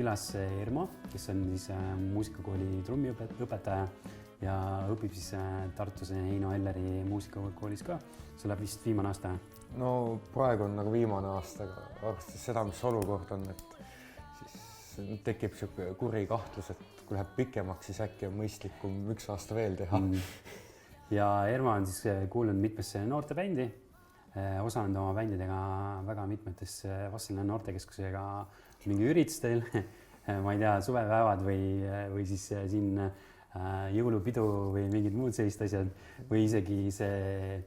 külas Ermo, kes on siis muusikakooli trummiõpetaja ja õpib siis Tartus Heino Elleri muusikakoolis ka. See läheb vist viimane aasta? No praegu on nagu viimane aasta, aga arvestades seda, mis olukord on, et siis tekib siuke kuri kahtlus, et kui läheb pikemaks, siis äkki on mõistlikum 1 aasta veel teha. Ja Ermo on siis kuulunud mitmesse noortebändi, osalenud oma bändidega väga mitmetes Vastseliina noortekeskusega mingi üritustel, ma ei tea, suvepäevad või siis siin jõulupidu või mingid muud sellised asjad või isegi see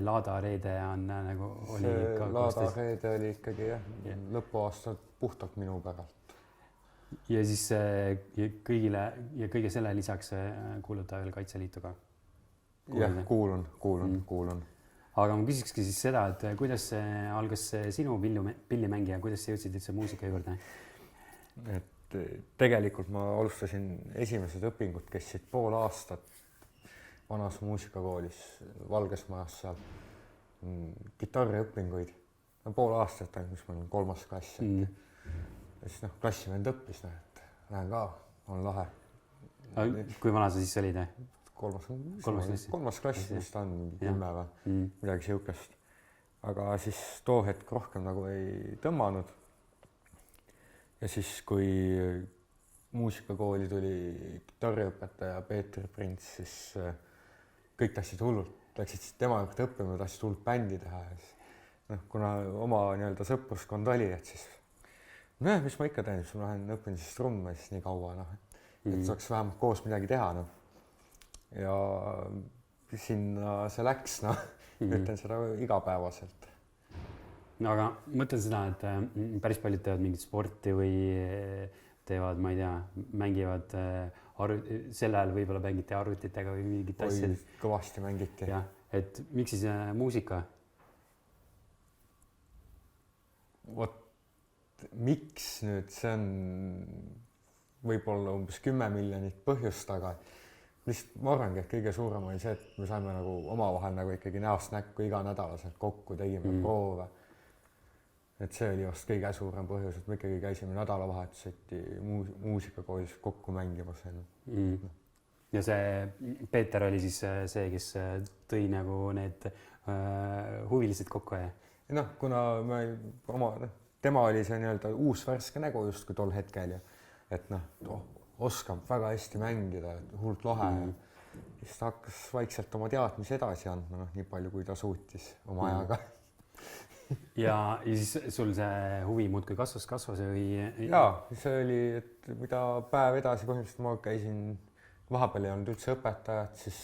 Laada reede on nagu oli see Laada reede oli ikkagi lõpuaasta puhtalt minu päralt. Ja siis kõige selle lisaks kuulud ta veel Kaitseliitu ka? Jah, kuulun. Aga ma küsikski siis seda, et kuidas algas sinu pillimängija, kuidas sa jõudsid üldse muusika juurde? Et tegelikult ma alustasin esimesed õpingud, käisid pool aastat vanas muusikakoolis Valges majas seal kitarriõpinguid. Pool aastat, mis ma olin 3. klass. Ja siis klassivend õppis, et lähen ka, on lahe. Kui vana sa siis olid? 3. klass vist on 10 või midagi siukest. Aga siis too hetk rohkem nagu ei tõmmanud. Ja siis, kui muusikakooli tuli kitarriõpetaja Peeter Prints, siis kõik tahtsid hullult, läksid tema juurde õppima, tahtsid hullult bändi teha. Kuna oma sõpruskond oli, et siis mis ma ikka teen, siis ma lähen õpin siis trumme siis nii kaua, et saaks vähemalt koos midagi teha. Ja sinna see läks, ütlen seda igapäevaselt. No aga mõtlen seda, et päris paljud teevad mingit sporti või teevad, ma ei tea, mängivad sel ajal võib-olla mängiti arvutitega või mingit asja. Kõvasti mängiti. Ja, et miks siis muusika? Vot miks nüüd, see on võib-olla umbes 10 miljonit põhjust, aga lihtsalt ma arvangi, et kõige suurem oli see, et me saime nagu omavahel nagu ikkagi näost näkku iga nädalaselt kokku, tegime proove. Et see oli vast kõige suurem põhjus, et me ikkagi käisime nädalavahetuseti muusikakoolis kokku mängimas. Ja see Peeter oli siis see, kes tõi nagu need huvilised kokku? Kuna tema oli see uus värske nägu just kui tol hetkel, et oskab väga hästi mängida, hullult lahe. Siis ta hakkas vaikselt oma teadmisi edasi andma, nii palju kui ta suutis oma ajaga. Ja siis sul see huvi muudkui kasvas või? Jaa, see oli, et mida päev edasi põhimõtteliselt ma käisin, vahepeal ei olnud üldse õpetajad, siis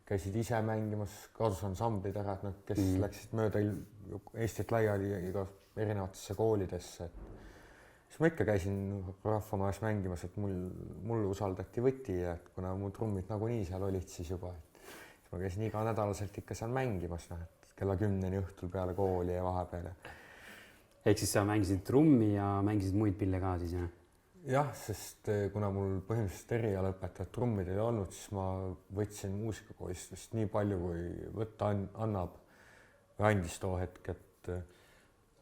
käisid ise mängimas kadusansamblid ära, et kes läksid mööda Eestit laiali erinevatesse koolidesse. Siis ma ikka käisin rahvamajas mängimas, et mul usaldati võti, et kuna mu trummid nagunii seal olid siis juba, siis ma käisin iga nädalaselt ikka seal mängimas, kella 10 õhtul peale kooli ja vahepeal. Ehk siis sa mängisid trummi ja mängisid muid pille ka siis, jah? Jah, sest kuna mul põhimõtteliselt erialaõpetajad trummid ei olnud, siis ma võtsin muusikakoolist vist nii palju, kui võtta annab või andis too hetk, et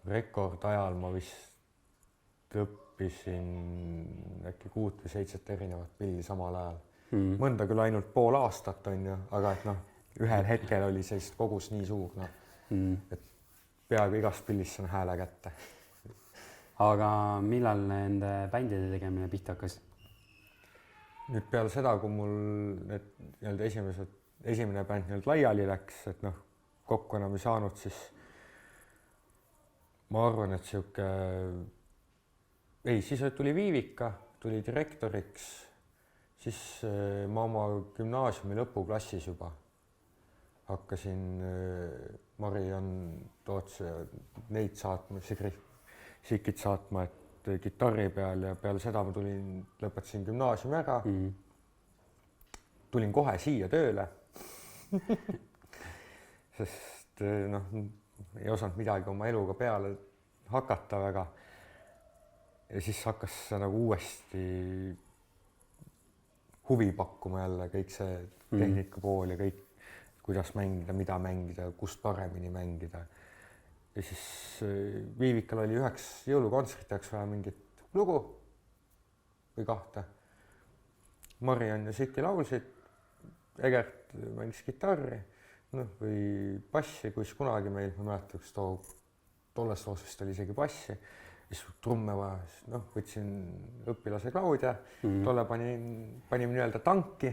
rekordajal ma vist õppisin äkki 6 või 7 erinevat pilli samal ajal. Mõnda küll ainult pool aastat on ju, aga et ühel hetkel oli sellist kogus nii suur, et peaaegu igast pillist on hääle kätte. Aga millal nende bändide tegemine pihta hakkas? Nüüd peale seda, kui mul esimene bänd laiali läks, et kokku enam ei saanud, siis ma arvan, et siis tuli Viivika, tuli direktoriks, siis ma oma gümnaasiumi lõpuklassis juba hakkasin Mariann Toots neid saatma, Sikit saatma, et kitarri peal ja peale seda ma lõpetasin gümnaasiumi ära. Tulin kohe siia tööle, sest ei osanud midagi oma eluga peale hakata väga. Ja siis hakkas nagu uuesti huvi pakkuma jälle kõik see tehnika pool ja kõik, kuidas mängida, mida mängida, kust paremini mängida. Ja siis Viivikal oli üheks jõulukontsertijaks vaja mingit lugu või 2. Mariann ja Siti laulsid, Egert mängis kitarri, noh, või bassi, kus kunagi meil, ma mäletan, üks tolles loos vist oli isegi bassi, siis trumme vaja, noh, võtsin õpilase Claudia, tolle panime nii-öelda tanki,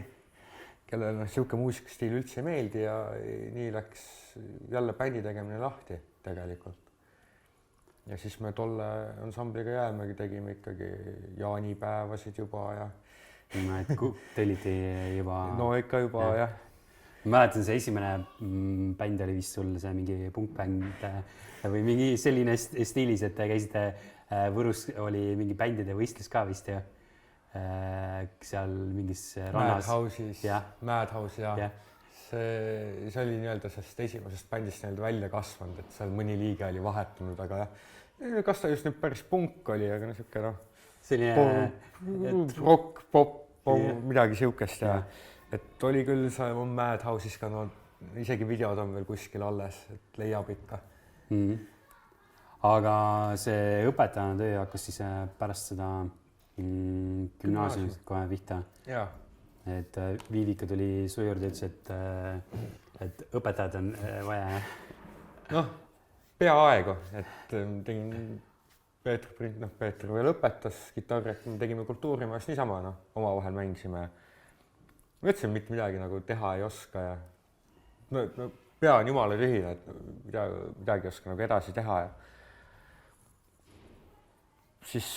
kellele sihuke muusikastiil üldse ei meeldi ja nii läks jälle bändi tegemine lahti tegelikult. Ja siis me tolle ansambliga Jäämägi tegime ikkagi jaanipäevasid juba ja no, et te olite juba... No ikka juba, jah. Ma mäletan, see esimene bänd oli vist sul see mingi punkbänd või mingi selline stiilis, et te käisite Võrus, oli mingi bändide võistlus ka vist ja seal mingis rannas. Madhouse, ja. See oli nii-öelda sellest esimesest bändist nii-öelda välja kasvanud, et seal mõni liige oli vahetunud, aga jah, kas ta just nüüd päris punk oli, aga niisugune noh, selline rock, pop, midagi siukest ja et oli küll see Madhouse'is ka, no isegi videod on veel kuskil alles, et leiab ikka. Aga see õpetajana töö hakkas siis pärast seda gümnaasiumist kohe pihta. Jaa. Et Viivika tuli su juurde ja ütles, et õpetajad on vaja. Noh, peaaegu, et tegin Peeter veel õpetas kitarri, et me tegime kultuurimajas niisama, noh, omavahel mängisime. Ma ütlesin, mitte midagi nagu teha ei oska ja no, pea on jumala tühine, et midagi ei oska nagu edasi teha ja siis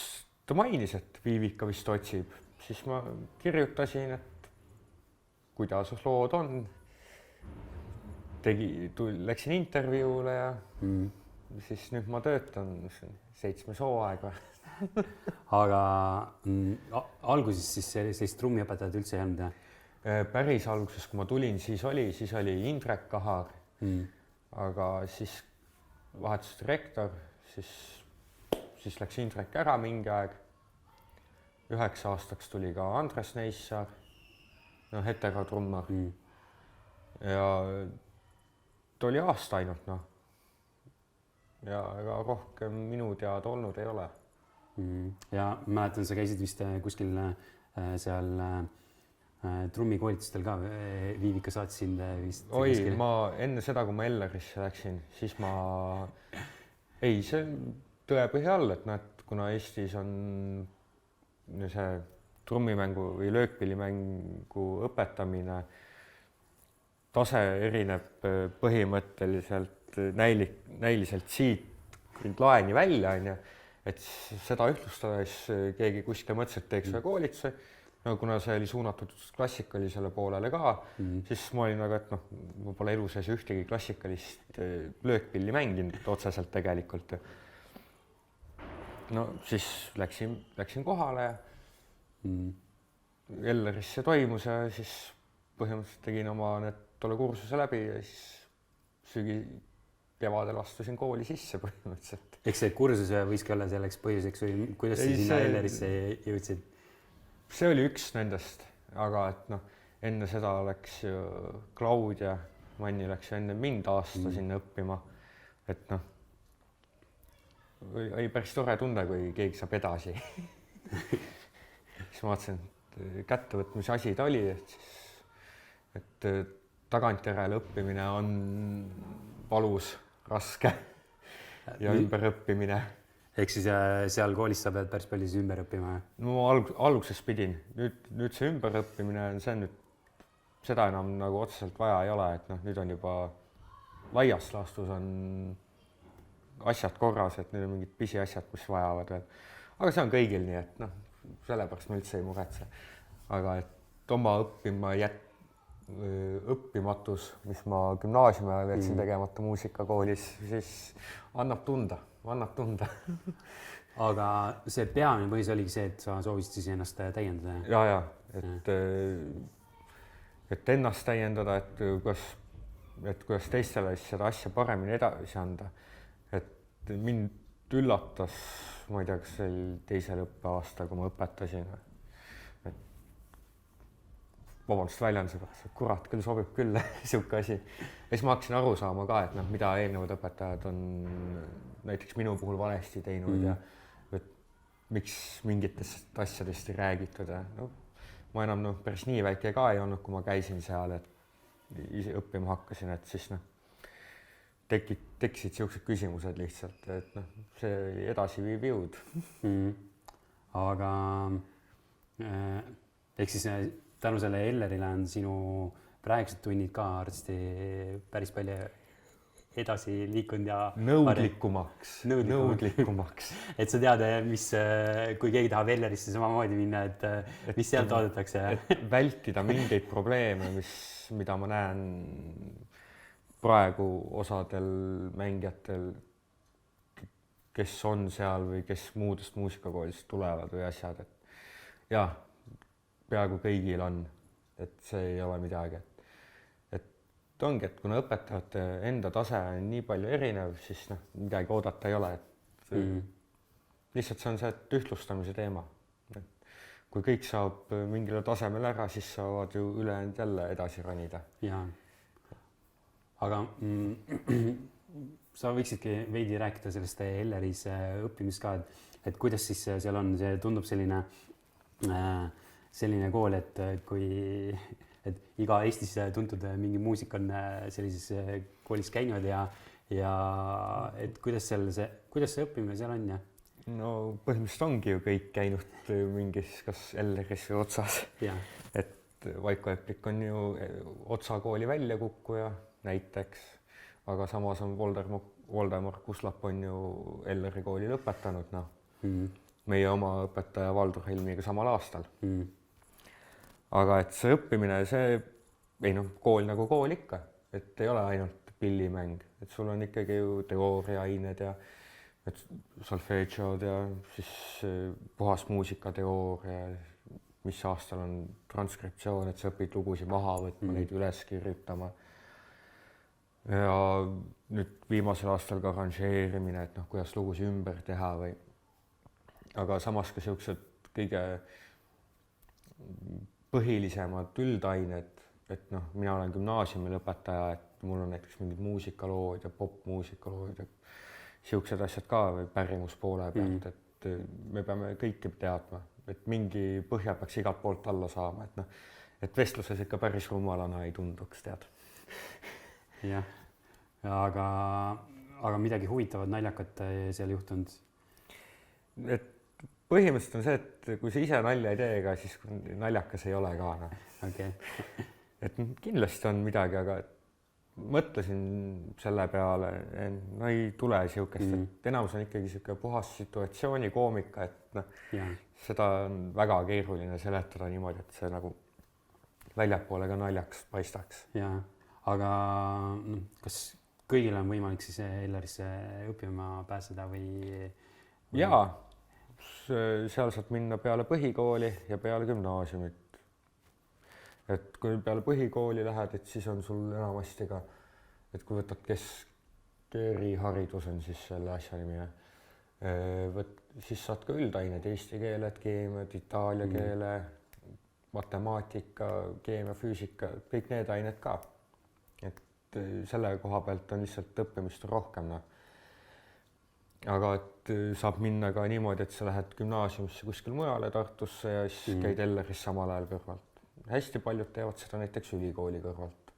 ta mainis, et Viivika vist otsib, siis ma kirjutasin, et kuidas lood on. Läksin intervjuule ja siis nüüd ma töötan 7. hooaega. Aga alguses siis sellist trummiõpetajat üldse ei olnud? Päris alguses, kui ma tulin, siis oli Indrek Kahar, aga siis vahetus direktor, siis läks Indrek ära mingi aeg. 9 aastaks tuli ka Andres Neissar, no heterotrummar. Ja ta oli aasta ainult, noh. Ja ega rohkem minu teada olnud ei ole. Ja mäletan, sa käisid vist kuskil seal trummikoolitustel ka, Viivika saatis sind vist. Oi, ma enne seda, kui ma Ellerisse läksin, siis see tõepõhja all, et näed, kuna Eestis on see trummimängu või löökpillimängu õpetamine, tase erineb põhimõtteliselt näiliselt siit laeni välja, on ju, et seda ühtlustada, siis keegi kuskil mõtles, et teeks ühe koolituse. No, kuna see oli suunatud klassikalisele poolele ka, siis ma olin aga, et noh, ma pole elu sees ühtegi klassikalist löökpilli mänginud otseselt tegelikult. No siis läksin kohale ja Ellerisse toimus ja siis põhimõtteliselt tegin oma tolle kursuse läbi ja siis kevadel astusin kooli sisse põhimõtteliselt. Eks see kursuse võiski olla selleks põhjuseks või kuidas sa sinna Ellerisse jõudsid? See oli üks nendest, aga et noh, enne seda läks ju Claudia, Manni läks ju enne mind aasta sinna õppima, et noh, oli päris tore tunde, kui keegi saab edasi. Siis ma vaatasin, et kättevõtmise asi ta oli, et tagantjärele õppimine on valus, raske ja ümberõppimine. Ehk siis seal koolis sa pead päris palju ümber õppima? No alguses pidin. Nüüd see ümberõppimine on see nüüd, seda enam nagu otseselt vaja ei ole, et noh, nüüd on juba laias laastus on asjad korras, et nüüd on mingid pisiasjad, mis vajavad veel. Aga see on kõigil nii, et noh, sellepärast ma üldse ei muretse. Aga et oma õppimatus, mis ma gümnaasiumi ajal jätsin tegemata muusikakoolis, siis annab tunda. Aga see peamine põhjus oligi see, et sa soovisid siis ennast täiendada? Ja, et ennast täiendada, et kuidas teistele seda asja paremini edasi anda. Et mind üllatas, ma ei tea, kas see oli teisel õppeaastal, kui ma õpetasin. Et vabandust väljenduse pärast, et kurat, küll sobib küll siuke asi. Ja siis ma hakkasin aru saama ka, et noh, mida eelnevad õpetajad on näiteks minu puhul valesti teinud ja et miks mingitest asjadest ei räägitud ja no ma enam päris nii väike ka ei olnud, kui ma käisin seal, et ise õppima hakkasin, et siis tekkisid siuksed küsimused lihtsalt, et see edasiviiv jõud. Aga ehk siis tänu selle Ellerile on sinu praegused tunnid ka arsti päris palju edasi liikunud ja nõudlikumaks. et sa tead, kui keegi tahab Ellerisse samamoodi minna, et mis sealt oodatakse. Et vältida mingeid probleeme, mida ma näen praegu osadel mängijatel, kes on seal või kes muudest muusikakoolist tulevad või asjad, et jah, peaaegu kõigil on, et see ei ole midagi, et ongi, et kuna õpetajate enda tase on nii palju erinev, siis midagi oodata ei ole, et lihtsalt see on see ühtlustamise teema. Kui kõik saab mingile tasemele ära, siis saavad ju ülejäänud jälle edasi ronida. Jaa. Aga sa võiksidki veidi rääkida sellest Elleris õppimist ka, et kuidas siis seal on, see tundub selline kool, et iga Eestis tuntud mingi muusik on sellises koolis käinud ja et kuidas see õppimine seal on ja? No põhimõtteliselt ongi ju kõik käinud mingis kas Elleris või Otsas. Et Vaiko Eplik on ju Otsa kooli väljakukkuja näiteks, aga samas on Voldemar Kuslap on ju Elleri kooli lõpetanud, meie oma õpetaja Valdur Helmiga samal aastal. Aga et see õppimine, kool nagu kool ikka, et ei ole ainult pillimäng, et sul on ikkagi ju teooriaained ja solfedžod ja siis puhas muusikateooria, mis aastal on transkriptsioon, et sa õpid lugusid maha võtma, neid üles kirjutama. Ja nüüd viimasel aastal ka arranžeerimine, et kuidas lugusid ümber teha või. Aga samas ka siuksed kõige põhilisemad üldained, et mina olen gümnaasiumi lõpetaja, et mul on näiteks mingid muusikalood ja popmuusikalood ja siuksed asjad ka või pärimuspoole pealt, et me peame kõike teadma, et mingi põhja peaks igalt poolt alla saama, et vestluses ikka päris rumalana ei tunduks, tead. Jah, aga midagi huvitavat, naljakat seal juhtunud? Et põhimõtteliselt on see, et kui sa ise nalja ei tee, ega siis naljakas ei ole ka. Okay. Et kindlasti on midagi, aga mõtlesin selle peale, ei tule siukest, et enamus on ikkagi siuke puhas situatsioonikoomika, et seda on väga keeruline seletada niimoodi, et see nagu väljapoole ka naljaks paistaks. Jaa, aga kas kõigil on võimalik siis Ellerisse õppima pääseda või? Jaa, seal saad minna peale põhikooli ja peale gümnaasiumit. Et kui peale põhikooli lähed, et siis on sul enamasti ka, et kui võtad keskeriharidus on siis selle asja nimi, siis saad ka üldained, eesti keeled, keemiad, itaalia keele, matemaatika, keemia, füüsika, kõik need ained ka. Et selle koha pealt on lihtsalt õppimist rohkem. Aga et saab minna ka niimoodi, et sa lähed gümnaasiumisse kuskil mujale Tartusse ja siis käid Elleris samal ajal kõrvalt. Hästi paljud teevad seda näiteks ülikooli kõrvalt.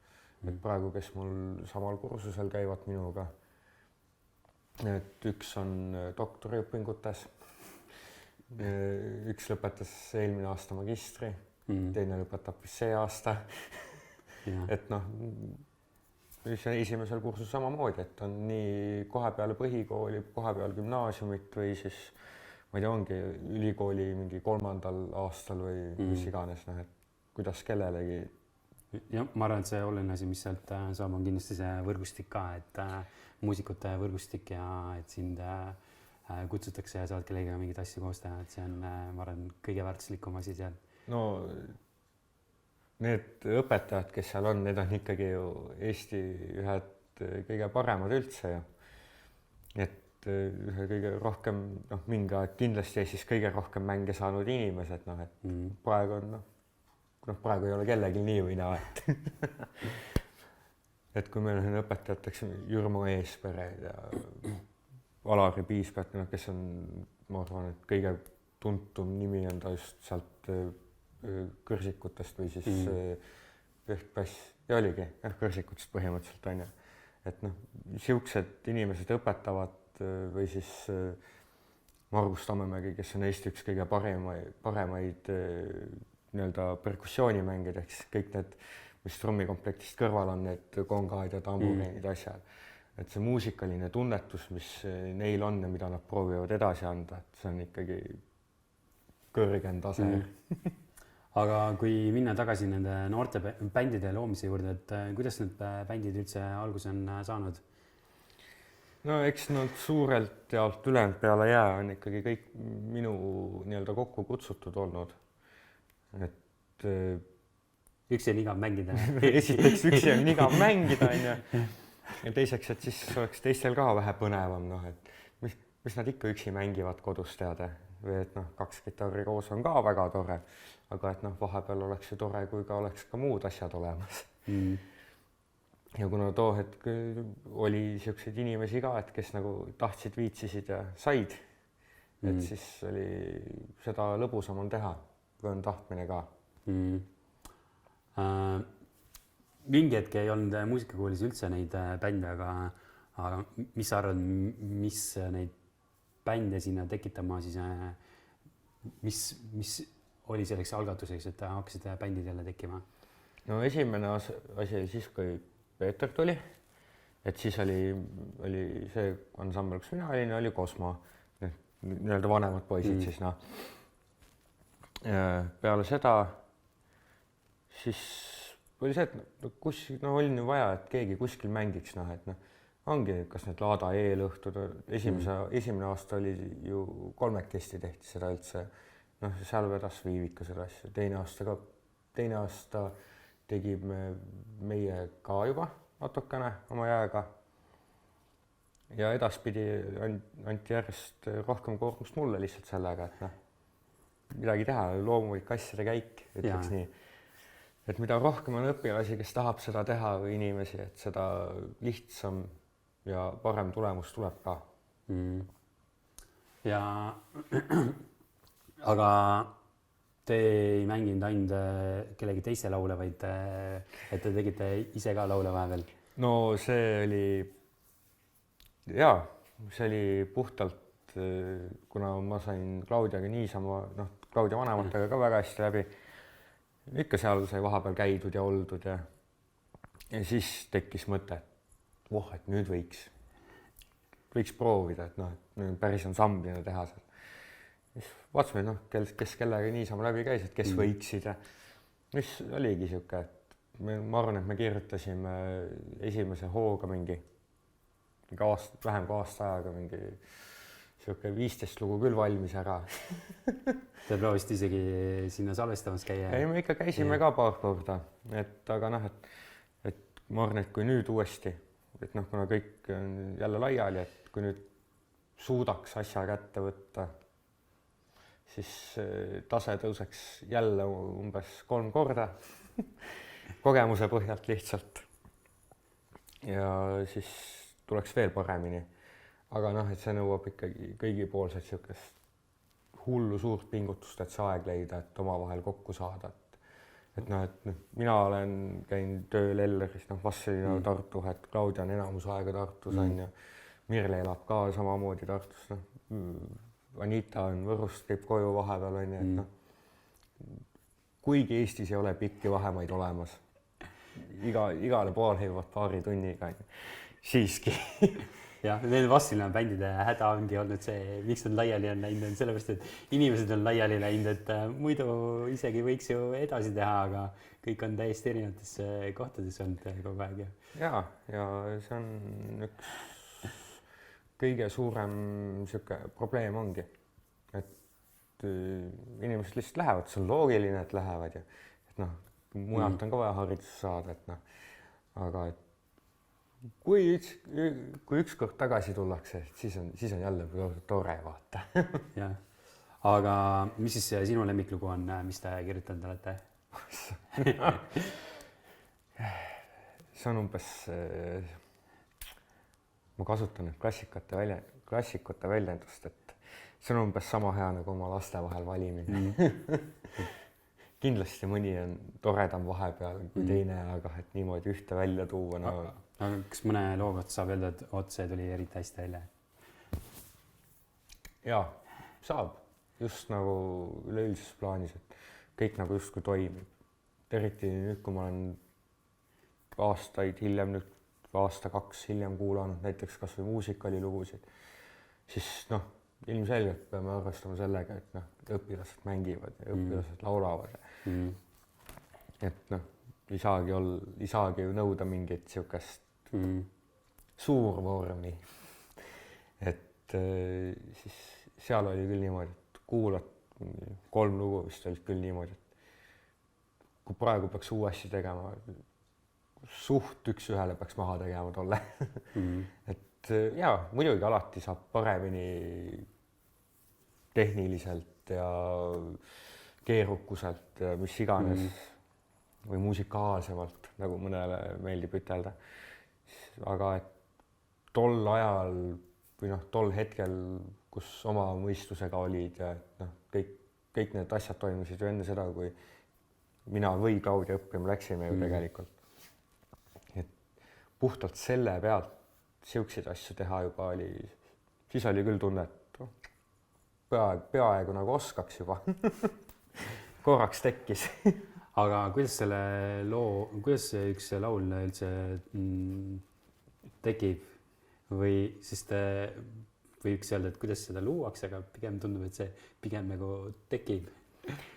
Et praegu, kes mul samal kursusel käivad minuga, et üks on doktoriõpingutes, üks lõpetas eelmine aasta magistri, teine lõpetab vist see aasta. Et esimesel kursus samamoodi, et on nii kohe peale põhikooli, kohe peale gümnaasiumit või siis ma ei tea, ongi ülikooli mingi 3. aastal või mis iganes, et kuidas kellelegi. Ja ma arvan, et see oluline asi, mis sealt saab, on kindlasti see võrgustik ka, et muusikute võrgustik ja et sind kutsutakse ja saad kellegagi mingit asja koos teha, et see on, ma arvan, kõige väärtuslikum asi seal. No need õpetajad, kes seal on, need on ikkagi ju Eesti ühed kõige paremad üldse ju. Et kõige rohkem, mingi aeg kindlasti siis kõige rohkem mänge saanud inimesed, et praegu on, praegu ei ole kellelgi nii või naa, et kui meil on õpetajateks Jürmo Eespere ja Alari Piispärt, kes on, ma arvan, et kõige tuntum nimi on ta just sealt kõrsikutest või siis Peht-Päss ja oligi kõrsikutest põhimõtteliselt on ju. Et noh, siuksed inimesed õpetavad või siis Margus Tammemägi, kes on Eesti üks kõige paremaid nii-öelda perkussioonimängijaid, ehk siis kõik need, mis trummikomplektist kõrval on, need kongaid ja tamburiinid asjad. Et see muusikaline tunnetus, mis neil on ja mida nad proovivad edasi anda, et see on ikkagi kõrgem tase. Aga kui minna tagasi nende noorte bändide loomise juurde, et kuidas need bändid üldse alguse on saanud? No eks nad suurelt jaolt ülejäänud peale jää on ikkagi kõik minu nii-öelda kokku kutsutud olnud. Et üksi on igav mängida. Esiteks üksi on igav mängida on ju. Ja teiseks, et siis oleks teistel ka vähe põnevam, noh, et mis nad ikka üksi mängivad kodus teada või et noh, 2 kitarri koos on ka väga tore, aga et noh, vahepeal oleks ju tore, kui ka oleks ka muud asjad olemas. Ja kuna too hetk oli siukseid inimesi ka, et kes nagu tahtsid, viitsisid ja said, et siis oli seda lõbusam on teha, kui on tahtmine ka. Mingi hetk ei olnud muusikakoolis üldse neid bände, aga mis sa arvad, mis neid bände sinna tekitama siis, mis oli selleks algatuseks, et hakkasid bändid jälle tekkima? No esimene asi oli siis, kui Peeter tuli, et siis oli see ansambel, kus mina olin, oli Cosmo, nii-öelda vanemad poisid siis noh. Peale seda siis oli see, et oli nii vaja, et keegi kuskil mängiks, noh, et noh, ongi, kas need Laada eelõhtud, esimene aasta oli ju 3 tehti seda üldse, noh, seal vedas Viivika seda asja, teine aasta tegime meie ka juba natukene oma jääga ja edaspidi anti järjest rohkem koormust mulle lihtsalt sellega, et noh, midagi teha, loomulik asjade käik, ütleks nii. Et mida rohkem on õpilasi, kes tahab seda teha või inimesi, et seda lihtsam ja parem tulemus tuleb ka. Ja aga te ei mänginud ainult kellegi teise laule, vaid et te tegite ise ka laule vahepeal? No see oli puhtalt, kuna ma sain Claudiaga niisama, noh, Claudia vanematega ka väga hästi läbi. Ikka seal sai vahepeal käidud ja oldud ja siis tekkis mõte, et nüüd võiks proovida, et noh, päris ansamblina teha seal. Siis vaatasime, noh, kes kellega niisama läbi käis, et kes võiksid ja mis oligi siuke, et ma arvan, et me kirjutasime esimese hooga mingi vähem kui aasta ajaga mingi siuke 15 lugu küll valmis ära. Te proovisite isegi sinna salvestamas käia? Ei, me ikka käisime ka paar korda, et aga noh, et ma arvan, et kui nüüd uuesti, et noh, kuna kõik on jälle laiali, et kui nüüd suudaks asja kätte võtta, siis tase tõuseks jälle umbes 3 korda kogemuse põhjalt lihtsalt. Ja siis tuleks veel paremini. Aga noh, et see nõuab ikkagi kõigipoolselt siukest hullu suurt pingutust, et see aeg leida, et omavahel kokku saada. Et noh, et mina olen käinud tööl Elleris, noh, Vassilina Tartu, et Claudia on enamus aega Tartus on ja Mirle elab ka samamoodi Tartus, noh. Anita on Võrust, käib koju vahepeal on ja et noh, kuigi Eestis ei ole pikki vahemaid olemas, igale pool heivad paari tunniga, siiski. Ja need Vassilina bändide häda ongi olnud see, miks nad laiali on läinud, sellepärast, et inimesed on laiali läinud, et muidu isegi võiks ju edasi teha, aga kõik on täiesti erinevates kohtades olnud kogu aeg. Ja see on üks kõige suurem siuke probleem ongi, et inimesed lihtsalt lähevad, see on loogiline, et lähevad ja et noh, mujalt on ka vaja haridust saada, et noh, aga et kui ükskord tagasi tullakse, siis on jälle tore vaata. Ja. Aga mis siis sinu lemmiklugu on, mis te kirjutanud olete? See on umbes, ma kasutan klassikute väljendust, et see on umbes sama hea nagu oma laste vahel valimine. Kindlasti mõni on toredam vahepeal kui teine, aga et niimoodi ühte välja tuua no.... Aga kas mõne loo kohta saab öelda, et see tuli eriti hästi välja? Jaa, saab. Just nagu üleüldises plaanis, et kõik nagu justkui toimib. Eriti nüüd, kui ma olen aastaid hiljem, nüüd aasta-kaks hiljem kuulanud näiteks kas või muusikalilugusid, siis noh, ilmselgelt peame arvestama sellega, et noh, õpilased mängivad ja õpilased laulavad. Et noh, ei saagi ju nõuda mingit siukest suurvormi. Et siis seal oli küll niimoodi, et kuulad 3 lugu vist olid küll niimoodi, et kui praegu peaks uuesti tegema, suht 1-1 peaks maha tegema tolle. Et jaa, muidugi alati saab paremini tehniliselt ja keerukuselt ja mis iganes või musikaalsemalt, nagu mõnele meeldib ütelda. Aga et tol ajal või noh, tol hetkel, kus oma mõistusega olid ja et noh, kõik need asjad toimusid ju enne seda, kui mina või Claudia õppima läksime ju tegelikult. Et puhtalt selle pealt siukseid asju teha juba oli, siis oli küll tunne, et peaaegu nagu oskaks juba. Korraks tekkis. Aga kuidas kuidas üks laul üldse tekib või siis võiks öelda, et kuidas seda luuakse, aga pigem tundub, et see pigem nagu tekib.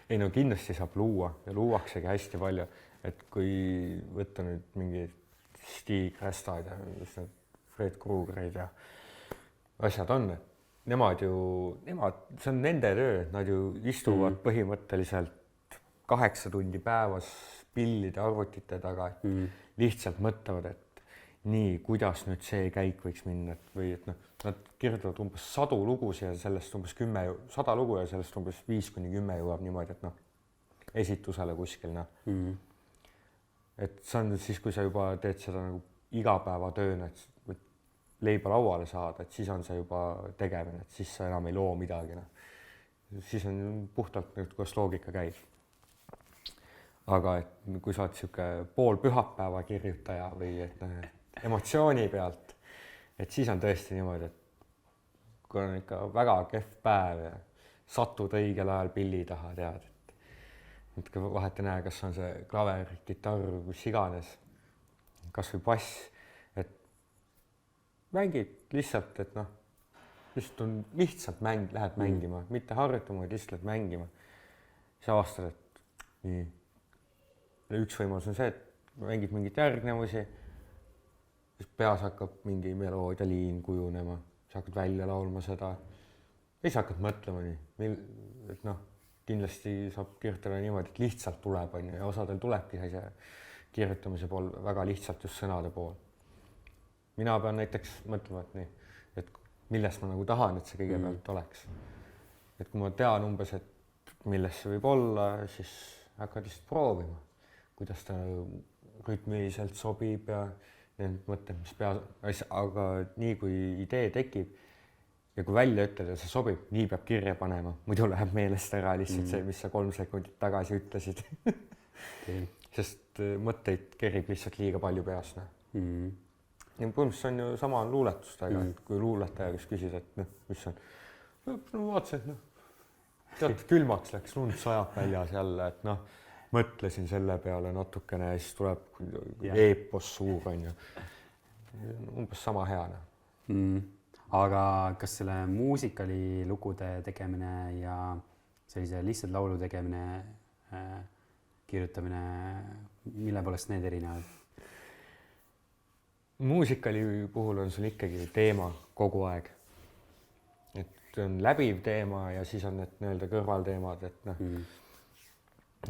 Ei no kindlasti saab luua ja luuaksegi hästi palju, et kui võtta nüüd mingi Stig Restad ja Fred Krugerid ja asjad on, nemad, see on nende töö, nad ju istuvad põhimõtteliselt 8 tundi päevas pillide arvutite taga, et lihtsalt mõtlevad, et nii, kuidas nüüd see käik võiks minna, või et noh, nad kirjutavad umbes 100 lugusid ja sellest umbes 100 lugu ja sellest umbes 5-10 jõuab niimoodi, et noh, esitusele kuskil noh. Et see on siis, kui sa juba teed seda nagu igapäevatööna, et leiba lauale saada, et siis on see juba tegemine, et siis sa enam ei loo midagi. No. Siis on puhtalt nüüd, kuidas loogika käib. Aga et kui sa oled siuke pool pühapäeva kirjutaja või et emotsiooni pealt, et siis on tõesti niimoodi, et kui on ikka väga kehv päev ja satud õigel ajal pilli taha, tead, et vahet ei näe, kas on see klaver, kitarr, mis iganes, kas või bass, et mängid lihtsalt, et noh, lihtsalt lähed mängima, mitte harjutama, lihtsalt mängima. Siis avastad, et nii. Üks võimalus on see, et mängid mingit järgnevusi, siis peas hakkab mingi meloodialiin kujunema, siis hakkad välja laulma seda, ja siis hakkad mõtlema nii, et noh, kindlasti saab kirjutada niimoodi, et lihtsalt tuleb, ja osadel tulebki see kirjutamise pool väga lihtsalt just sõnade pool. Mina pean näiteks mõtlema, et nii, et millest ma nagu tahan, et see kõigepealt oleks. Et kui ma tean umbes, et millest see võib olla, siis hakkad lihtsalt proovima, kuidas ta rütmiliselt sobib ja need mõtted, mis peas, aga nii kui idee tekib ja kui välja ütled ja see sobib, nii peab kirja panema, muidu läheb meelest ära lihtsalt see, mis sa 3 sekundit tagasi ütlesid. Sest mõtteid kerib lihtsalt liiga palju peas. Ja põhimõtteliselt on ju sama luuletustega, et kui luuletaja kes küsid, et noh, mis on, no vaatasin, et noh, tead, külmaks läks, lund sajab väljas jälle, et noh, mõtlesin selle peale natukene ja siis tuleb eepos suur on ju. Umbes sama heana. Aga kas selle muusikali lugude tegemine ja sellise lihtsalt laulu tegemine, kirjutamine, mille poolest need erinevad? Muusikali puhul on sul ikkagi teema kogu aeg. Et on läbiv teema ja siis on need nii-öelda kõrvalteemad, et noh,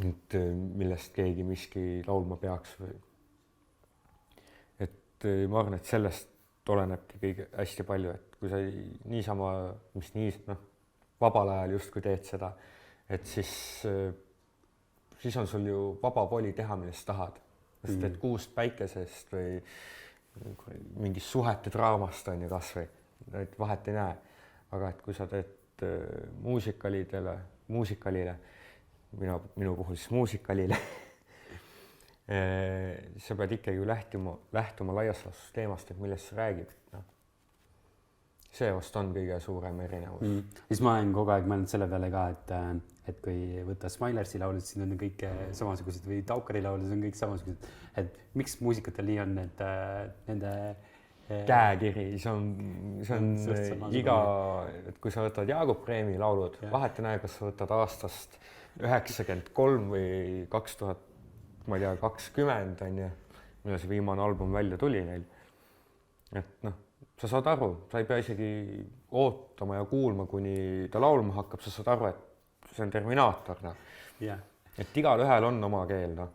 et millest keegi miski laulma peaks või. Et ma arvan, et sellest olenebki kõige hästi palju, et kui sa niisama, mis nii, noh, vabal ajal justkui teed seda, et siis on sul ju vaba voli teha, millest tahad. Sest teed kuust päikesest või mingist suhete draamast on ju kasvõi, et vahet ei näe. Aga et kui sa teed muusikalile, minu puhul siis muusikalile sa pead ikkagi lähtuma laias laastus teemast, et millest sa räägid. No. See vast on kõige suurem erinevus. Siis ma olen kogu aeg mõelnud selle peale ka, et kui võtta Smilersi laulud, siis on kõik samasugused või Taukari laulud on kõik samasugused. Et miks muusikatel nii on, et nende käekiri, see on iga, et kui sa võtad Jaagup Reemi laulud, vahet ei näe, kas sa võtad aastast 93 või 2000, ma ei tea, 20 on ju, mille see viimane album välja tuli neil. Et noh, sa saad aru, sa ei pea isegi ootama ja kuulma, kuni ta laulma hakkab, sa saad aru, et see on Terminaator. No. Yeah. Et igal ühel on oma keel. No.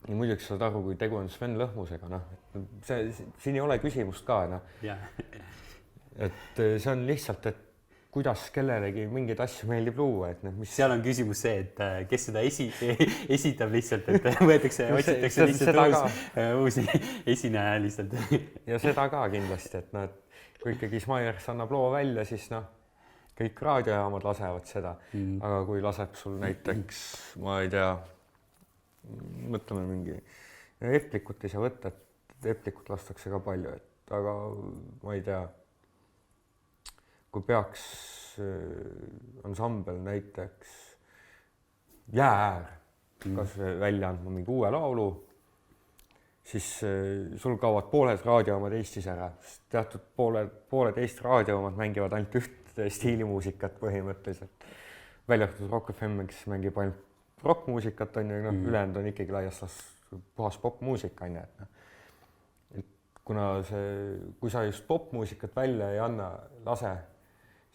Ja muidugi saad aru, kui tegu on Sven Lõhmusega. No. Siin ei ole küsimust ka. No. Yeah. Et see on lihtsalt, et kuidas kellelegi mingeid asju meeldib luua. Et mis... Seal on küsimus see, et kes seda esitab lihtsalt, et võetakse, otsitakse lihtsalt uusi esineja lihtsalt. Ja seda ka kindlasti, et, no, et kui ikkagi Smilers annab loo välja, siis noh, kõik raadiojaamad lasevad seda. Aga kui laseb sul näiteks, ma ei tea, mõtleme mingi Eplikut ei saa võtta, et Eplikut lastakse ka palju, et aga ma ei tea, kui peaks ansambel näiteks Jäääär kas välja andma mingi uue laulu, siis sul kaovad pooled raadiojaamad Eestis ära. Teatud pooled Eesti raadiojaamad mängivad ainult ühte stiilimuusikat põhimõtteliselt. Väljatud Rock FM, kes mängib ainult rockmuusikat, on ju, no, ülejäänud on ikkagi laias puhas popmuusika. On ju, et kuna kui sa just popmuusikat välja ei anna, lase,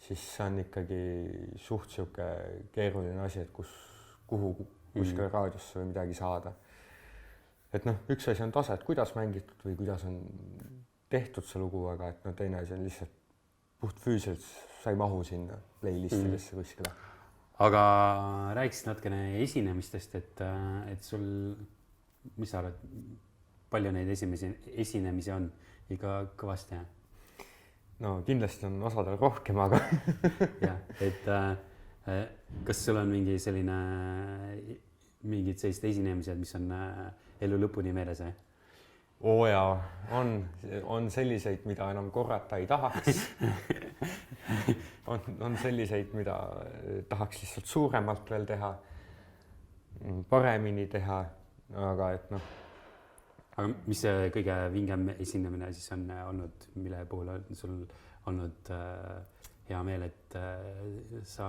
siis see on ikkagi suht siuke keeruline asi, et kuskil raadiosse või midagi saada. Et noh, üks asi on tase, et kuidas mängitud või kuidas on tehtud see lugu, aga et no teine asi on lihtsalt puht füüsiliselt, sa ei mahu sinna playlistidesse kuskile. Aga rääkisid natukene esinemistest, et sul, mis sa arvad, palju neid esinemisi on ikka kõvasti? No kindlasti on osadel rohkem, aga jah, et kas sul on mingid sellised esinemised, mis on elu lõpuni meeles? Oo jaa, on selliseid, mida enam korrata ei tahaks. on selliseid, mida tahaks lihtsalt suuremalt veel teha, paremini teha, aga et noh. Aga mis see kõige vingem esinemine siis on olnud, mille puhul on sul olnud hea meel, et sa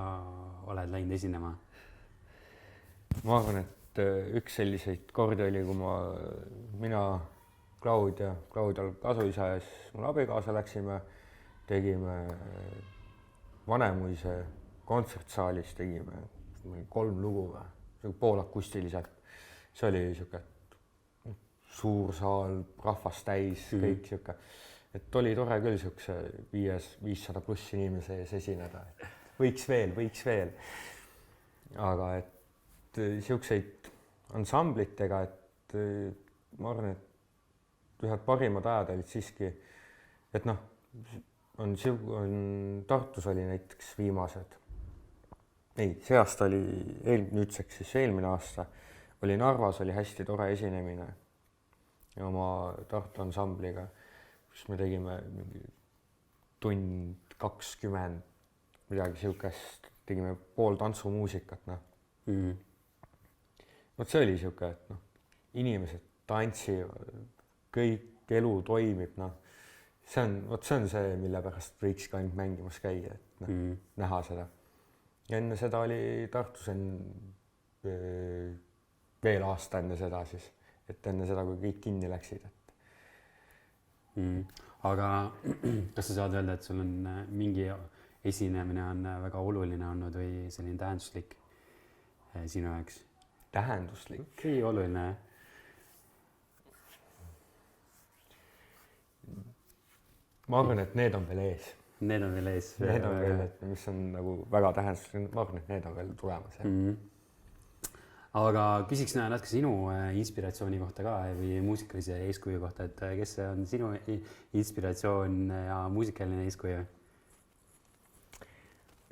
oled läinud esinema? Ma arvan, et üks selliseid kordi oli, kui mina Claudial kasuisa ja siis mul abikaasa läksime, tegime Vanemuise kontsertsaalis, tegime 3 lugu, poolakustiliselt. See oli niisugune suur saal, rahvas täis, kõik siuke. Et oli tore küll siukse 500 pluss inimese ees esineda. Võiks veel. Aga et siukseid ansamblitega, et ma arvan, et ühed parimad ajad olid siiski, et noh, Tartus oli näiteks viimased. Ei, see aasta oli, nüüdseks siis eelmine aasta, oli Narvas, oli hästi tore esinemine. Ja oma Tartu ansambliga, kus me tegime mingi tund 20, midagi siukest, tegime pool tantsumuusikat. No. Vot see oli siuke, et no, inimesed tantsivad, kõik elu toimib. No. See on see, mille pärast võiks ka ainult mängimas käia, et no, näha seda. Ja enne seda oli Tartus veel aasta enne seda siis. Et enne seda, kui kõik kinni läksid. Aga kas sa saad öelda, et sul on mingi esinemine on väga oluline olnud või selline tähenduslik sinu jaoks? Tähenduslik? Või oluline? Ma arvan, et need on veel ees. Need on veel ees. Need on veel, mis on nagu väga tähenduslik. Ma arvan, et need on veel tulemas. Aga küsiks natuke sinu inspiratsiooni kohta ka või muusikalise eeskuju kohta, et kes on sinu inspiratsioon ja muusikaline eeskuju?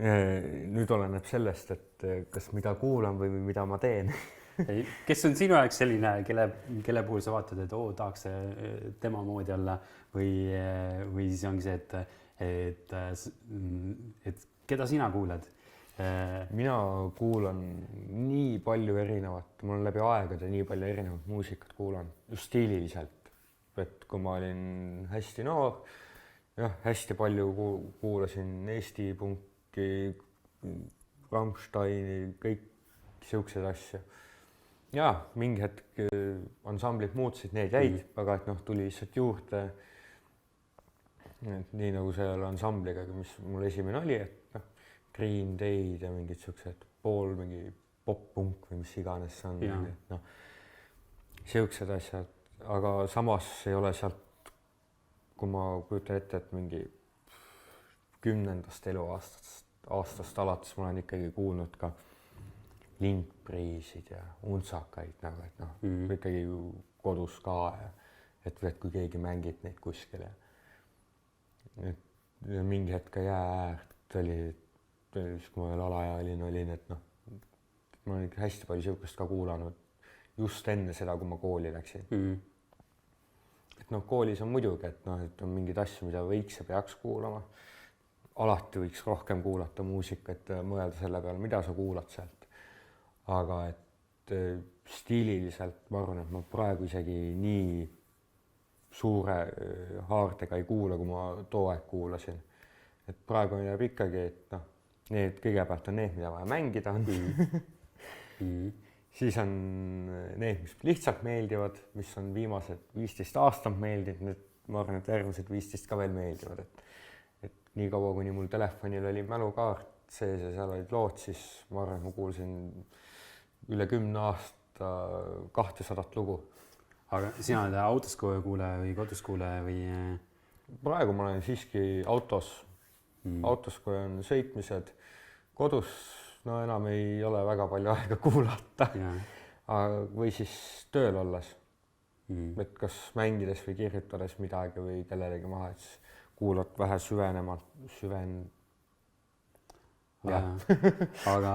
nüüd oleneb sellest, et kas mida kuulan või mida ma teen. Kes on sinu jaoks selline, kelle puhul sa vaatad, et tahaks tema moodi olla või siis ongi see, et keda sina kuulad? Mina kuulan nii palju erinevat, mul on läbi aegade nii palju erinevat muusikat kuulan, just stiililiselt. Et kui ma olin hästi noor, hästi palju kuulasin Eesti punki, Rammsteini, kõik siuksed asju. Ja mingi hetk ansamblid muutusid, need jäid, aga et tuli lihtsalt juurde. Et nii nagu selle ansambliga, mis mul esimene oli, et Green Day'd ja mingid siuksed mingi pop-punk või mis iganes see on. Siuksed asjad, aga samas ei ole sealt, kui ma kujutan ette, et mingi 10. eluaastast alates ma olen ikkagi kuulnud ka Lindpriisid ja Untsakaid nagu, et ikkagi kodus ka ja et kui keegi mängib neid kuskil ja mingi hetk ka Jäääärt oli, siis kui ma veel alaealine olin, et ma olen ikka hästi palju siukest ka kuulanud just enne seda, kui ma kooli läksin. Et koolis on muidugi, et on mingeid asju, mida võiks ja peaks kuulama. Alati võiks rohkem kuulata muusikat ja mõelda selle peale, mida sa kuulad sealt. Aga et stiililiselt ma arvan, et ma praegu isegi nii suure haardega ei kuula, kui ma too aeg kuulasin. Et praegu jääb ikkagi, et need kõigepealt on need, mida vaja mängida on. Siis on need, mis lihtsalt meeldivad, mis on viimased 15 aastat meeldinud, need ma arvan, et järgmised 15 ka veel meeldivad. Et nii kaua, kuni mul telefonil oli mälukaart sees ja seal olid lood, siis ma arvan, et ma kuulsin üle 10 aasta 200 lugu. Aga sina oled autos kuule või kodus kuule või? Praegu ma olen siiski autos. Autos, kui on sõitmised, kodus enam ei ole väga palju aega kuulata. Või siis tööl olles. Et kas mängides või kirjutades midagi või kellelegi maha, et siis kuulad vähe Aga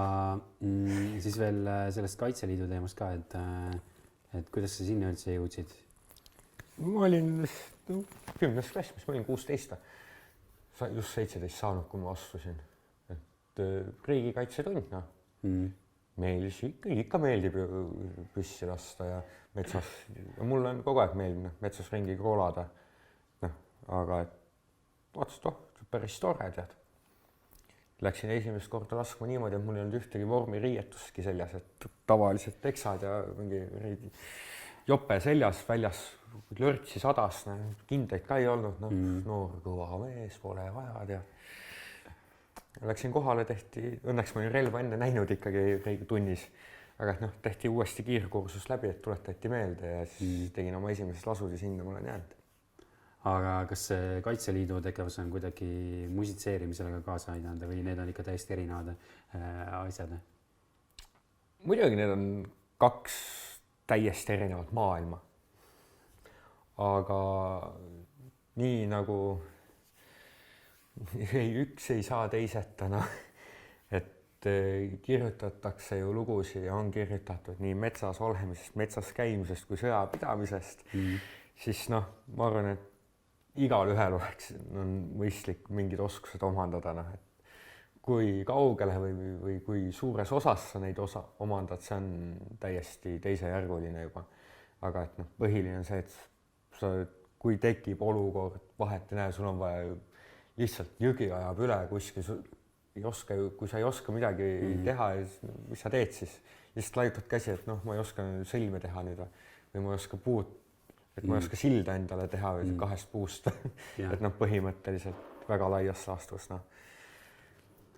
siis veel sellest Kaitseliidu teemast ka, et kuidas sa sinna üldse jõudsid? Ma olin 10. klass, mis ma olin 16. Just 17 saanud, kui ma astusin. Et riigikaitsetund, meil ikka meeldib püssi lasta ja metsas. Ja mul on kogu aeg meeldib metsas ringi kroolada. Aga et vaatasid, päris tore, tead. Läksin esimest korda laskma niimoodi, et mul ei olnud ühtegi vormiriietuski seljas, et tavaliselt teksad ja mingi jope seljas, väljas lörtsi sadas, kindaid ka ei olnud, noor kõva mees, pole vaja, tead. Läksin kohale, õnneks ma olin relva enne näinud ikkagi tunnis, aga tehti uuesti kiirkursus läbi, et tuletati meelde ja siis tegin oma esimesed lasud ja sinna ma olen jäänud. Aga kas Kaitseliidu tegevus on kuidagi musitseerimisele ka kaasa aidanud või need on ikka täiesti erinevad asjad? Muidugi need on 2 täiesti erinevat maailma. Aga nii nagu üks ei saa teiseta, et kirjutatakse ju lugusid ja on kirjutatud nii metsas olemisest, metsas käimisest kui sõjapidamisest, siis ma arvan, et igal ühel on mõistlik mingid oskused omandada, et kui kaugele või kui suures osas sa neid omandad, see on täiesti teisejärguline juba. Aga et põhiline on see, et kui tekib olukord, vahet ei näe, sul on vaja lihtsalt jõgi ajab üle kuskil, kui sa ei oska midagi teha, mis sa teed siis? Lihtsalt laiutad käsi, et ma ei oska sõlme teha nüüd või ma ei oska puud, et ma ei oska silda endale teha või 2 puust. Et põhimõtteliselt väga laias laastus.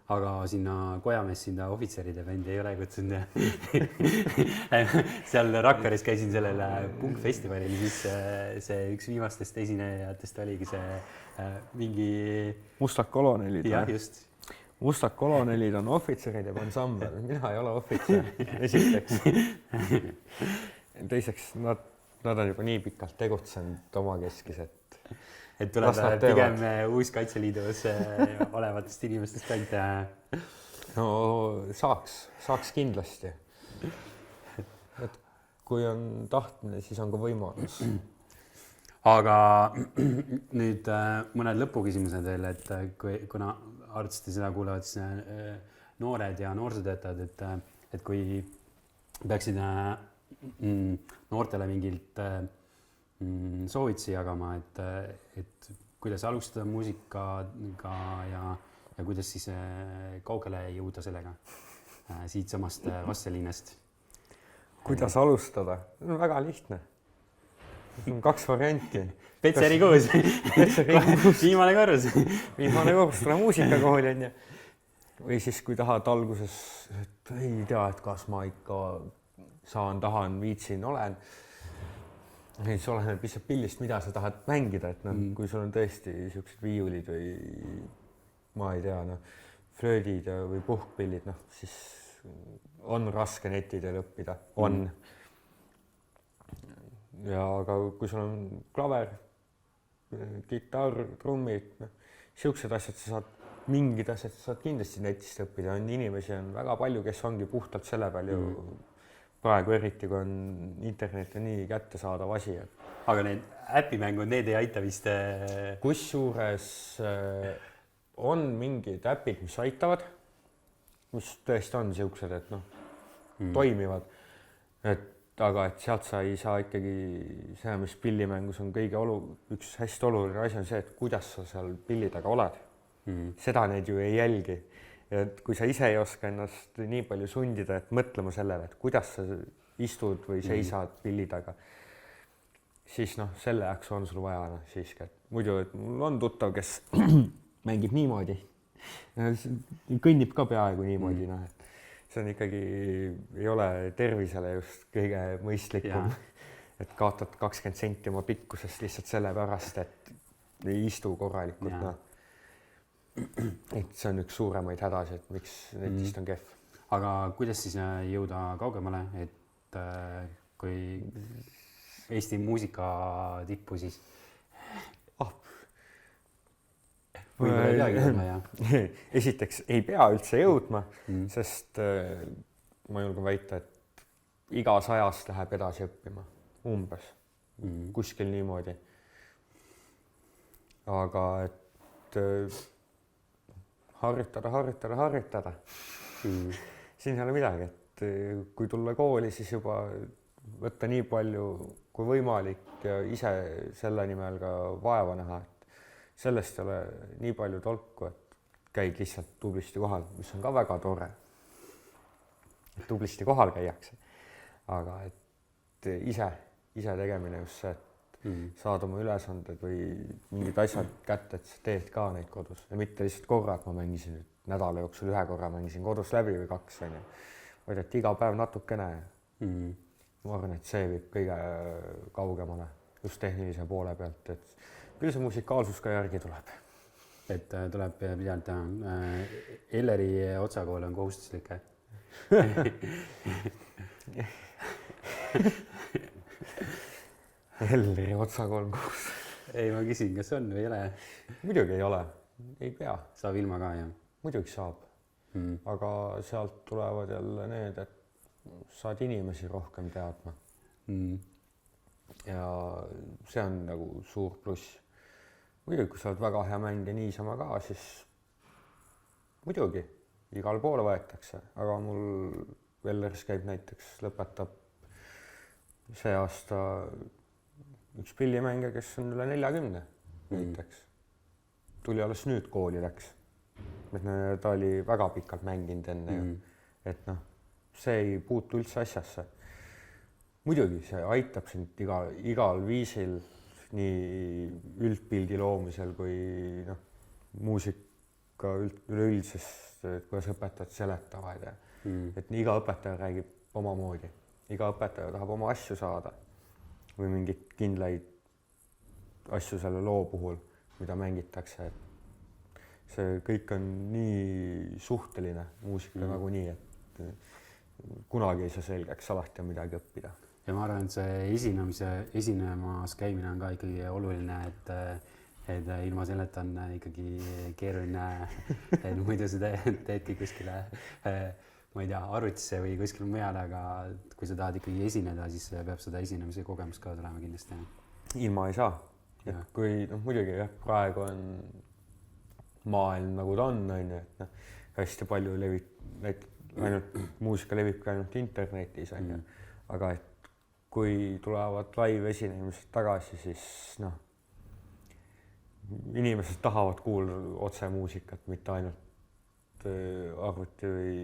Aga sinna Kojamees sinna ohvitseride bändi ei ole kutsunud. Seal Rakveres käisin sellel punkfestivalil, siis see üks viimastest esinejatest oligi see mingi... Mustad kolonelid. Jah, just. Mustad kolonelid on ohvitseride ansambel. Mina ei ole ohvitser, esiteks. Teiseks, nad on juba nii pikalt tegutsenud omakeskis, et et tuleb pigem uus Kaitseliidus olevatest inimestest ainult ja... No saaks kindlasti. Et kui on tahtmine, siis on ka võimalus. Aga nüüd mõned lõpuküsimused veel, et kuna arvestati seda kuulavad siis noored ja noorsootöötajad, et kui peaksid noortele mingilt soovitusi jagama, et kuidas alustada muusikaga ja kuidas siis kaugele jõuda sellega siitsamast Vastseliinast. Kuidas alustada? Väga lihtne. On 2 varianti. Petseri koos. Viimane kord. Viimane kord tuleb muusikakooli on ja. Või siis kui tahad alguses, et ei tea, et kas ma ikka tahan, viitsin, olen. Siis oleneb lihtsalt pillist, mida sa tahad mängida, et kui sul on tõesti siuksed viiulid või ma ei tea, flöödid või puhkpillid, siis on raske netidel õppida, on. Ja aga kui sul on klaver, kitarr, trummid, siuksed asjad, mingid asjad sa saad kindlasti netist õppida. Inimesi on väga palju, kes ongi puhtalt selle peal ju praegu eriti, kui on internet ja nii kättesaadav asi. Aga need äpimängud, need ei aita vist? Kusjuures on mingid äpid, mis aitavad, mis tõesti on siuksed, et toimivad. Aga et sealt sa ei saa ikkagi see, mis pillimängus on üks hästi oluline asi on see, et kuidas sa seal pilli taga oled. Seda need ju ei jälgi. Ja kui sa ise ei oska ennast nii palju sundida, et mõtlema sellele, et kuidas sa istud või seisad pilli taga, siis selle jaoks on sul vaja siiski. Muidu, et mul on tuttav, kes mängib niimoodi. Kõnnib ka peaaegu niimoodi. See on ikkagi, ei ole tervisele just kõige mõistlikum, et kaotad 20 senti oma pikkusest lihtsalt selle pärast, et ei istu korralikult. Et see on üks suuremaid hädasid, et miks netist on kehv. Aga kuidas siis jõuda kaugemale, et kui Eesti muusika tippu siis võib-olla ei peagi jõudma ja... Esiteks ei pea üldse jõudma, sest ma julgen väita, et iga 100 läheb edasi õppima, umbes, kuskil niimoodi. Aga et harjutada. Siin ei ole midagi, et kui tulla kooli, siis juba võtta nii palju kui võimalik ja ise selle nimel ka vaeva näha, et sellest ei ole nii palju tolku, et käid lihtsalt tublisti kohal, mis on ka väga tore. Tublisti kohal käiakse, aga et ise tegemine just see, et saad oma ülesanded või mingid asjad kätte, et sa teed ka neid kodus ja mitte lihtsalt korra, et ma mängisin nädala jooksul 1 korra mängisin kodus läbi või 2, vaid et iga päev natukene. Ma arvan, et see viib kõige kaugemale just tehnilise poole pealt, et küll see musikaalsus ka järgi tuleb. Et tuleb pidanud teha. Elleri otsakool on kohustuslik. Elleri otsakool koos. Ei, ma küsin, kas on või ei ole? Muidugi ei ole, ei pea. Saab ilma ka, jah? Muidugi saab, aga sealt tulevad jälle need, et saad inimesi rohkem teadma. Ja see on nagu suur pluss. Muidugi, kui sa oled väga hea mängija niisama ka, siis muidugi igal poole võetakse, aga mul Elleris käib näiteks, lõpetab see aasta üks pillimängija, kes on üle 40 näiteks. Tuli alles nüüd kooli läks. Ta oli väga pikalt mänginud enne. Et see ei puutu üldse asjasse. Muidugi see aitab sind igal viisil nii üldpildi loomisel kui muusika üleüldisest, kuidas õpetajad seletavad. Et iga õpetaja räägib omamoodi. Iga õpetaja tahab oma asju saada või mingid kindlaid asju selle loo puhul, mida mängitakse. Et see kõik on nii suhteline muusika nagu nii, et kunagi ei saa selgeks, alati on midagi õppida. ja ma arvan, et see esinemas käimine on ka ikkagi oluline, et ilma selleta on ikkagi keeruline, et muidu sa teedki kuskile, ma ei tea, arvutisse või kuskile mujale, aga kui sa tahad ikkagi esineda, siis peab seda esinemise kogemust ka tulema kindlasti. Ilma ei saa. Et kui muidugi jah, praegu on maailm nagu ta on, et hästi palju ainult muusika levibki ainult internetis, aga et kui tulevad live esinemised tagasi, siis inimesed tahavad kuulda otse muusikat, mitte ainult arvuti või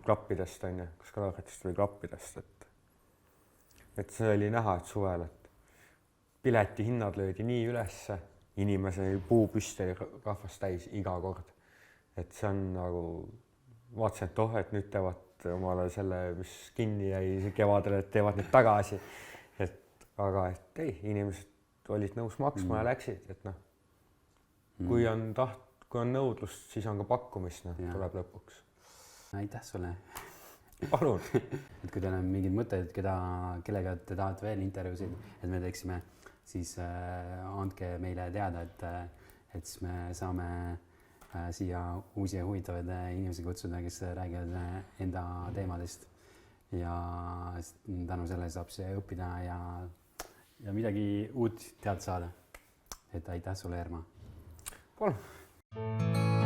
klappidest, kas kõlaritest või klappidest, et see oli näha, et suvel, et piletihinnad löödi nii ülesse, inimese puu püsti oli rahvast täis iga kord. Et see on nagu, vaatasin, et nüüd teevad omale selle, mis kinni jäi kevadel, et teevad nüüd tagasi. Aga ei, inimesed olid nõus maksma ja läksid, et kui on nõudlust, siis on ka pakkumist, tuleb lõpuks. Aitäh sulle. Palun. Et kui teil on mingid mõtted, kellega te tahate veel intervjuusid, et me teeksime, siis andke meile teada, et siis me saame siia uusi ja huvitavaid inimesi kutsuda, kes räägivad enda teemadest ja tänu sellele saab see õppida ja midagi uut teada saada. Et aitäh sulle, Erma. Palun.